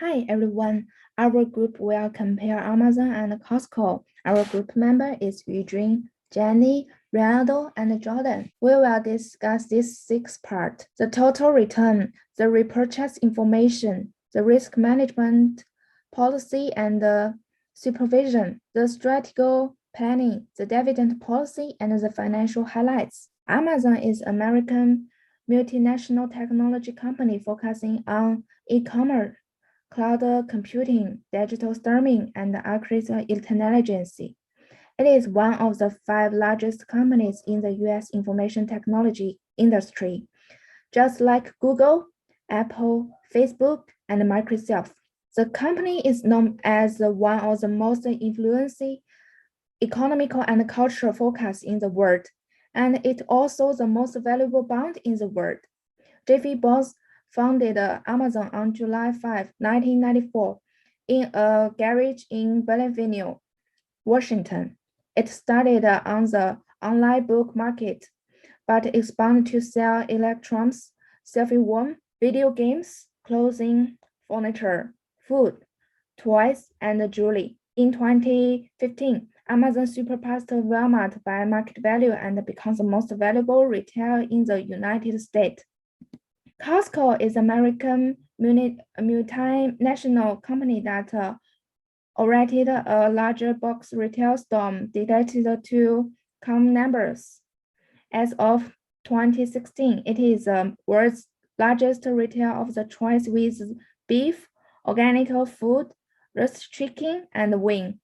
Hi everyone. Our group will compare Amazon and Costco. Our group member is Eugene, Jenny, Ronaldo, and Jordan. We will discuss this six part: the total return, the repurchase information, the risk management policy and the supervision, the strategic planning, the dividend policy, and the financial highlights. Amazon is American multinational technology company focusing on e-commerce, cloud computing, digital streaming, and artificial intelligence. It is one of the five largest companies in the US information technology industry, just like Google, Apple, Facebook, and Microsoft. The company is known as one of the most influential economical and cultural forecasts in the world, and it also the most valuable bond in the world. J.P. Bose founded Amazon on July 5, 1994, in a garage in Bellevue, Washington. It started on the online book market, but expanded to sell electronics, cell phone, video games, clothing, furniture, food, toys, and jewelry. In 2015, Amazon surpassed Walmart by market value and becomes the most valuable retailer in the United States. Costco is an American multinational company that operated a larger box retail store dedicated to common members. As of 2016, it is the world's largest retailer of the choice with beef, organic food, roast chicken, and wing.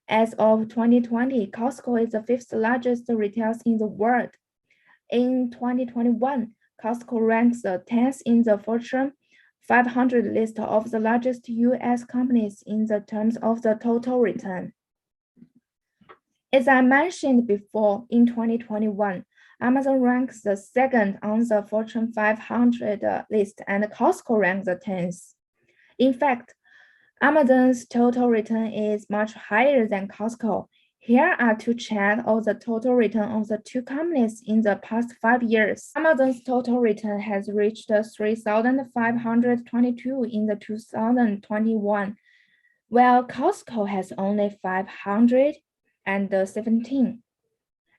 As of 2020, Costco is the fifth largest retailer in the world. In 2021, Costco ranks the 10th in the Fortune 500 list of the largest US companies in the terms of the total return. As I mentioned before, in 2021, Amazon ranks the second on the Fortune 500 list and Costco ranks the 10th. In fact, Amazon's total return is much higher than Costco. Here are two charts of the total return of the two companies in the past 5 years. Amazon's total return has reached 3,522 in the 2021, while Costco has only 517.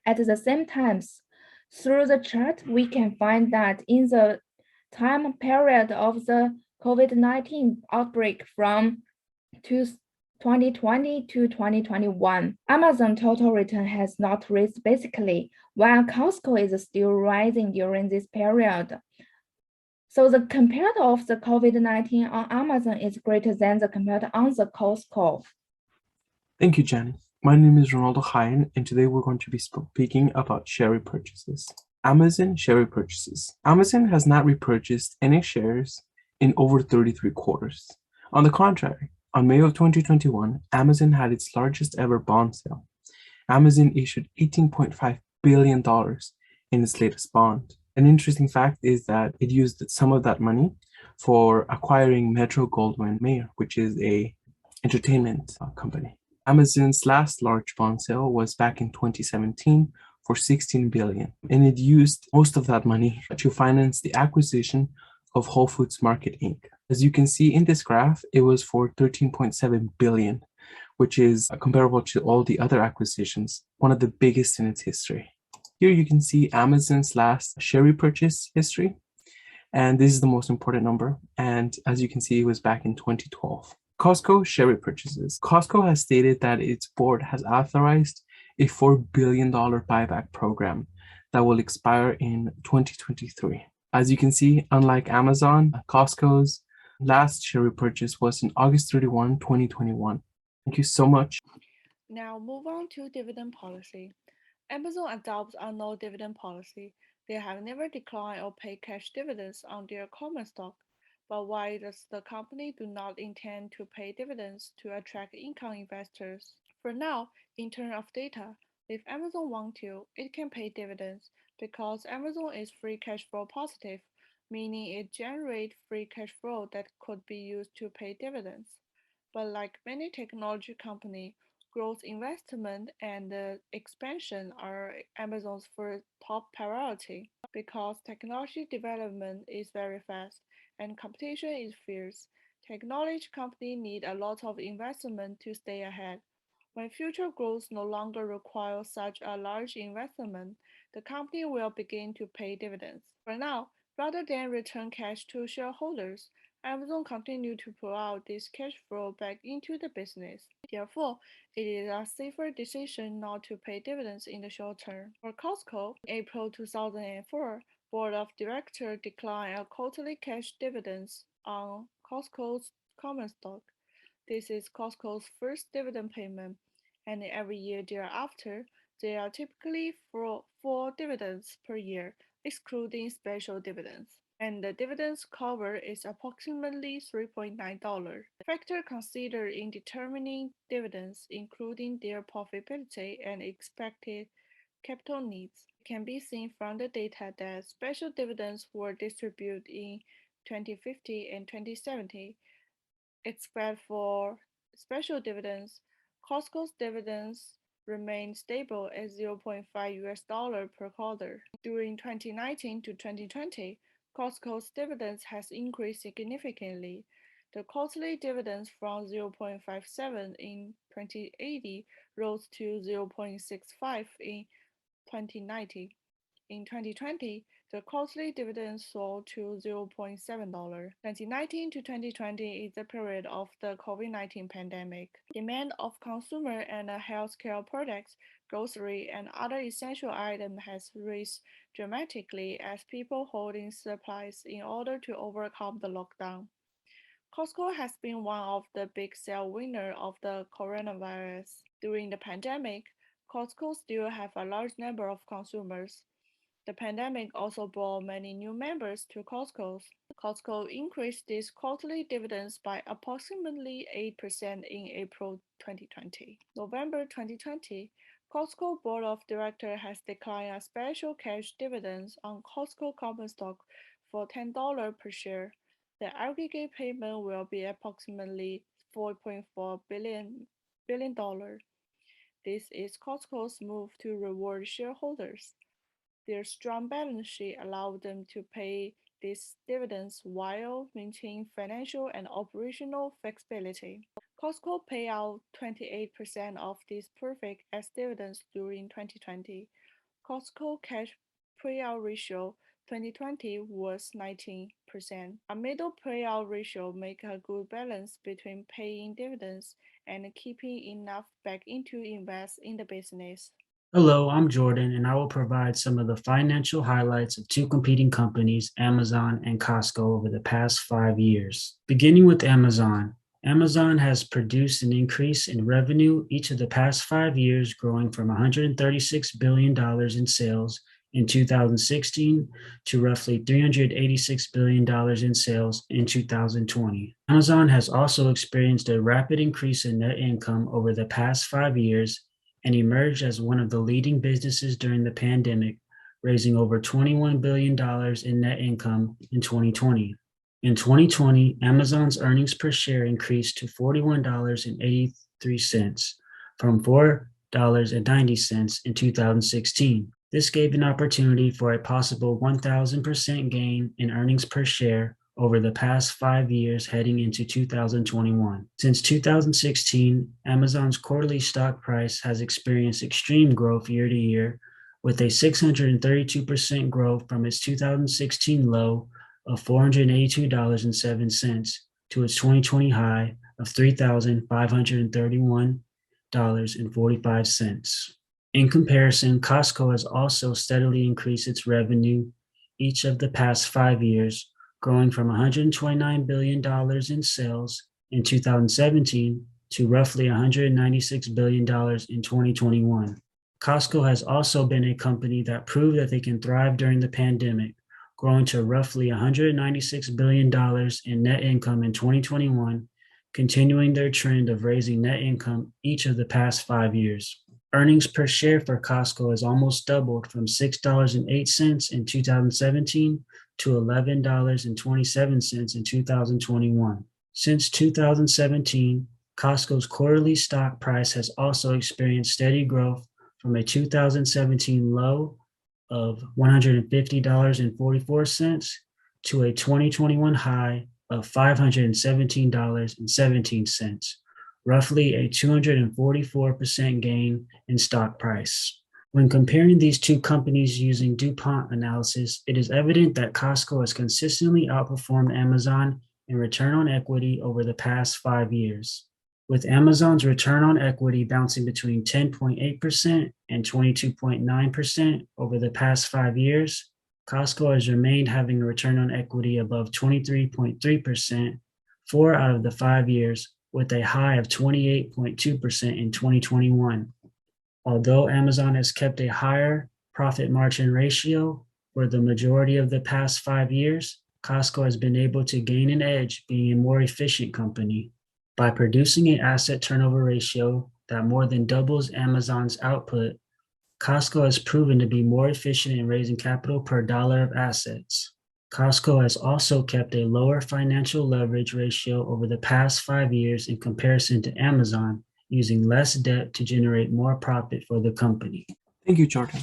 At the same time, through the chart, we can find that in the time period of the COVID-19 outbreak from 2020 to 2021, Amazon total return has not raised basically, while Costco is still rising during this period. So the compared of the COVID-19 on Amazon is greater than the compared on the Costco. Thank you, Jenny. My name is Ronaldo Hayen, and today we're going to be speaking about share repurchases. Amazon share repurchases. Amazon has not repurchased any shares in over 33 quarters. On the contrary, on May of 2021, Amazon had its largest ever bond sale. Amazon issued $18.5 billion in its latest bond. An interesting fact is that it used some of that money for acquiring Metro-Goldwyn-Mayer, which is a entertainment company. Amazon's last large bond sale was back in 2017 for $16 billion, and it used most of that money to finance the acquisition of Whole Foods Market Inc. As you can see in this graph, it was for $13.7 billion, which is comparable to all the other acquisitions, one of the biggest in its history. Here you can see Amazon's last share repurchase history, and this is the most important number, and as you can see, it was back in 2012. Costco share repurchases. Costco has stated that its board has authorized a $4 billion buyback program that will expire in 2023. As you can see, unlike Amazon, Costco's last share repurchase was in August 31, 2021. Thank you so much. Now move on to dividend policy. Amazon adopts a no dividend policy. They have never declined or paid cash dividends on their common stock. But why does the company do not intend to pay dividends to attract income investors? For now, in terms of data, if Amazon wants to, it can pay dividends because Amazon is free cash flow positive, meaning it generates free cash flow that could be used to pay dividends. But like many technology companies, growth investment and expansion are Amazon's first top priority because technology development is very fast and competition is fierce. Technology companies need a lot of investment to stay ahead. When future growth no longer requires such a large investment, the company will begin to pay dividends. For now, rather than return cash to shareholders, Amazon continues to pour out this cash flow back into the business. Therefore, it is a safer decision not to pay dividends in the short term. For Costco, in April 2004, Board of Directors declined a quarterly cash dividends on Costco's common stock. This is Costco's first dividend payment, and every year thereafter, there are typically four dividends per year, excluding special dividends. And the dividends cover is approximately $3.9. Factors considered in determining dividends, including their profitability and expected capital needs, can be seen from the data that special dividends were distributed in 2050 and 2070. Except for special dividends, Costco's dividends remained stable at $0.5 per quarter. During 2019 to 2020, Costco's dividends has increased significantly. The quarterly dividends from 0.57 in 2080 rose to 0.65 in 2090. In 2020, the quarterly dividend soared to $0.7. 2019 to 2020 is the period of the COVID-19 pandemic. Demand of consumer and healthcare products, grocery, and other essential items has risen dramatically as people holding supplies in order to overcome the lockdown. Costco has been one of the big sale winners of the coronavirus. During the pandemic, Costco still have a large number of consumers. The pandemic also brought many new members to Costco. Costco increased its quarterly dividends by approximately 8% in April 2020. November 2020, Costco Board of Directors has declined a special cash dividends on Costco common stock for $10 per share. The aggregate payment will be approximately $4.4 billion. This is Costco's move to reward shareholders. Their strong balance sheet allowed them to pay these dividends while maintaining financial and operational flexibility. Costco paid out 28% of these profits as dividends during 2020. Costco cash payout ratio 2020 was 19%. A middle payout ratio makes a good balance between paying dividends and keeping enough back into invest in the business. Hello, I'm Jordan, and I will provide some of the financial highlights of two competing companies, Amazon and Costco, over the past 5 years. Beginning with Amazon, Amazon has produced an increase in revenue each of the past 5 years, growing from $136 billion in sales in 2016 to roughly $386 billion in sales in 2020. Amazon has also experienced a rapid increase in net income over the past 5 years and emerged as one of the leading businesses during the pandemic, raising over $21 billion in net income in 2020. In 2020, Amazon's earnings per share increased to $41.83 from $4.90 in 2016. This gave an opportunity for a possible 1,000% gain in earnings per share over the past 5 years heading into 2021. Since 2016, Amazon's quarterly stock price has experienced extreme growth year to year, with a 632% growth from its 2016 low of $482.07 to its 2020 high of $3,531.45. In comparison, Costco has also steadily increased its revenue each of the past 5 years, growing from $129 billion in sales in 2017 to roughly $196 billion in 2021. Costco has also been a company that proved that they can thrive during the pandemic, growing to roughly $196 billion in net income in 2021, continuing their trend of raising net income each of the past 5 years. Earnings per share for Costco has almost doubled from $6.08 in 2017 to $11.27 in 2021. Since 2017, Costco's quarterly stock price has also experienced steady growth from a 2017 low of $150.44 to a 2021 high of $517.17, roughly a 244% gain in stock price. When comparing these two companies using DuPont analysis, it is evident that Costco has consistently outperformed Amazon in return on equity over the past 5 years, with Amazon's return on equity bouncing between 10.8% and 22.9% over the past 5 years. Costco has remained having a return on equity above 23.3% 4 out of the 5 years, with a high of 28.2% in 2021. Although Amazon has kept a higher profit margin ratio for the majority of the past 5 years, Costco has been able to gain an edge being a more efficient company. By producing an asset turnover ratio that more than doubles Amazon's output, Costco has proven to be more efficient in raising capital per dollar of assets. Costco has also kept a lower financial leverage ratio over the past 5 years in comparison to Amazon, using less debt to generate more profit for the company. Thank you, Jordan.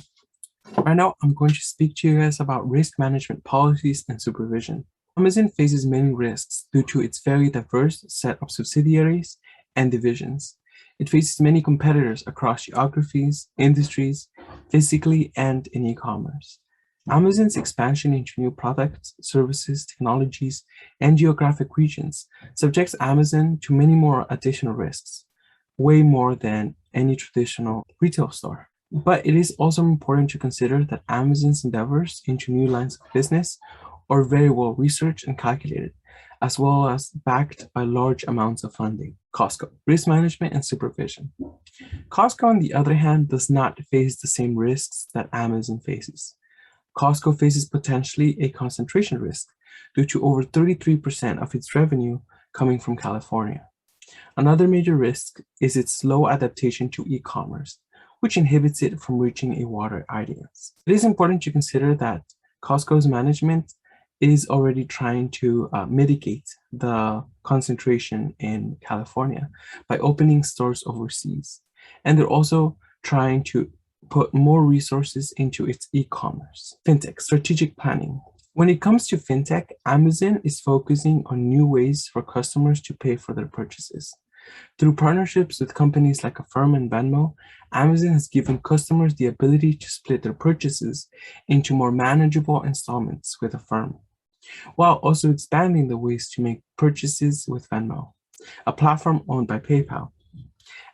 Right now, I'm going to speak to you guys about risk management policies and supervision. Amazon faces many risks due to its very diverse set of subsidiaries and divisions. It faces many competitors across geographies, industries, physically and in e-commerce. Amazon's expansion into new products, services, technologies, and geographic regions subjects Amazon to many more additional risks, way more than any traditional retail store. But it is also important to consider that Amazon's endeavors into new lines of business are very well researched and calculated, as well as backed by large amounts of funding. Costco, risk management and supervision. Costco, on the other hand, does not face the same risks that Amazon faces. Costco faces potentially a concentration risk due to over 33% of its revenue coming from California. Another major risk is its slow adaptation to e-commerce, which inhibits it from reaching a wider audience. It is important to consider that Costco's management is already trying to mitigate the concentration in California by opening stores overseas. And they're also trying to put more resources into its e-commerce. Fintech, strategic planning. When it comes to fintech, Amazon is focusing on new ways for customers to pay for their purchases. Through partnerships with companies like Affirm and Venmo, Amazon has given customers the ability to split their purchases into more manageable installments with Affirm, while also expanding the ways to make purchases with Venmo, a platform owned by PayPal.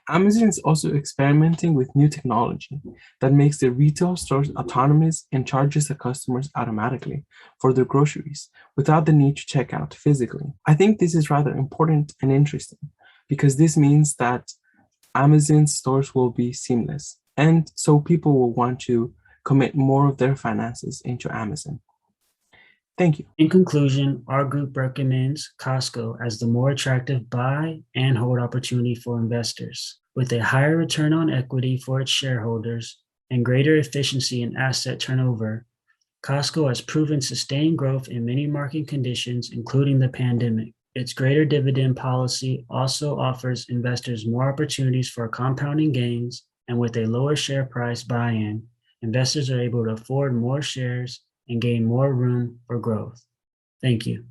Amazon is also experimenting with new technology that makes their retail stores autonomous and charges the customers automatically for their groceries without the need to check out physically. I think this is rather important and interesting because this means that Amazon stores will be seamless, and so people will want to commit more of their finances into Amazon. Thank you. In conclusion, our group recommends Costco as the more attractive buy and hold opportunity for investors. With a higher return on equity for its shareholders and greater efficiency in asset turnover, Costco has proven sustained growth in many market conditions, including the pandemic. Its greater dividend policy also offers investors more opportunities for compounding gains, and with a lower share price buy-in, investors are able to afford more shares and gain more room for growth. Thank you.